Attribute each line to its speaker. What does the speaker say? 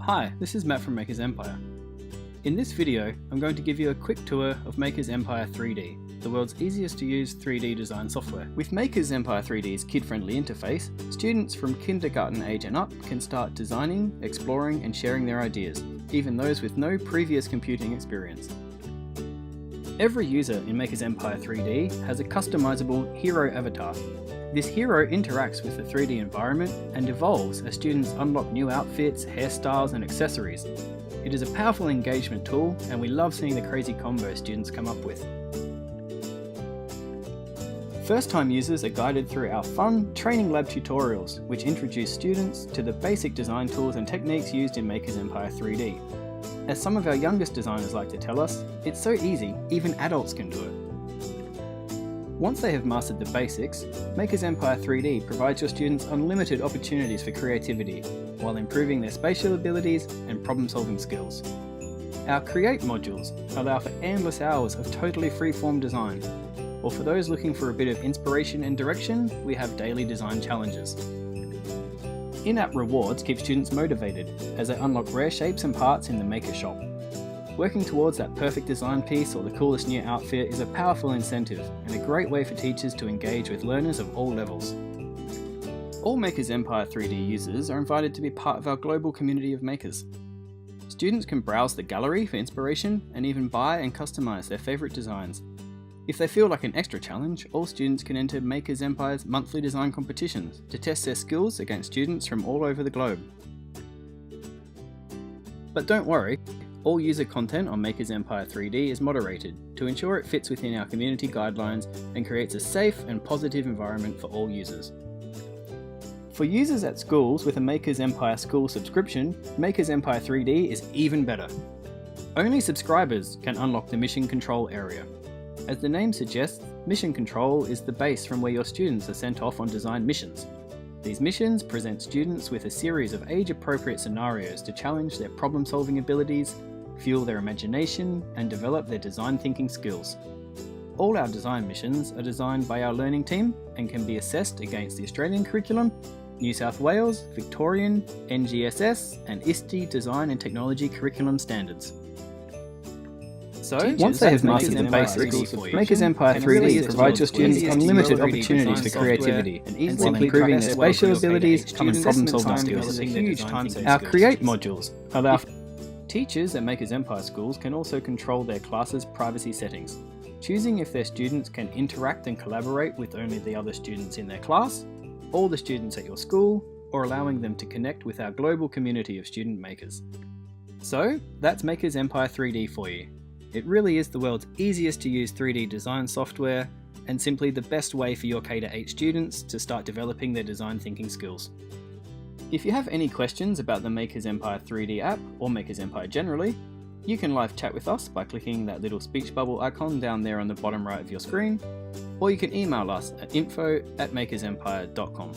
Speaker 1: Hi, this is Matt from Makers Empire. In this video, I'm going to give you a quick tour of Makers Empire 3D, the world's easiest to use 3D design software. With Makers Empire 3D's kid-friendly interface, students from kindergarten age and up can start designing, exploring and sharing their ideas, even those with no previous computing experience. Every user in Makers Empire 3D has a customizable hero avatar. This hero interacts with the 3D environment and evolves as students unlock new outfits, hairstyles and accessories. It is a powerful engagement tool and we love seeing the crazy combos students come up with. First-time users are guided through our fun Training Lab tutorials, which introduce students to the basic design tools and techniques used in Makers Empire 3D. As some of our youngest designers like to tell us, it's so easy, even adults can do it. Once they have mastered the basics, Makers Empire 3D provides your students unlimited opportunities for creativity, while improving their spatial abilities and problem-solving skills. Our Create modules allow for endless hours of totally free-form design, or for those looking for a bit of inspiration and direction, we have daily design challenges. In-app rewards keep students motivated, as they unlock rare shapes and parts in the Maker Shop. Working towards that perfect design piece or the coolest new outfit is a powerful incentive and a great way for teachers to engage with learners of all levels. All Makers Empire 3D users are invited to be part of our global community of makers. Students can browse the gallery for inspiration and even buy and customize their favorite designs. If they feel like an extra challenge, all students can enter Makers Empire's monthly design competitions to test their skills against students from all over the globe. But don't worry, all user content on Makers Empire 3D is moderated to ensure it fits within our community guidelines and creates a safe and positive environment for all users. For users at schools with a Makers Empire school subscription, Makers Empire 3D is even better. Only subscribers can unlock the Mission Control area. As the name suggests, Mission Control is the base from where your students are sent off on design missions. These missions present students with a series of age-appropriate scenarios to challenge their problem-solving abilities, fuel their imagination, and develop their design thinking skills. All our design missions are designed by our learning team and can be assessed against the Australian curriculum, New South Wales, Victorian, NGSS, and ISTE design and technology curriculum standards. So, once they have mastered the basics, Makers Empire 3D provides your students unlimited opportunities for creativity, while improving their spatial abilities and problem-solving skills. Our Create modules allow teachers at Makers Empire schools can also control their classes' privacy settings, choosing if their students can interact and collaborate with only the other students in their class, all the students at your school, or allowing them to connect with our global community of student makers. So, that's Makers Empire 3D for you. It really is the world's easiest to use 3D design software and simply the best way for your K-8 students to start developing their design thinking skills. If you have any questions about the Makers Empire 3D app or Makers Empire generally, you can live chat with us by clicking that little speech bubble icon down there on the bottom right of your screen, or you can email us at info@makersempire.com.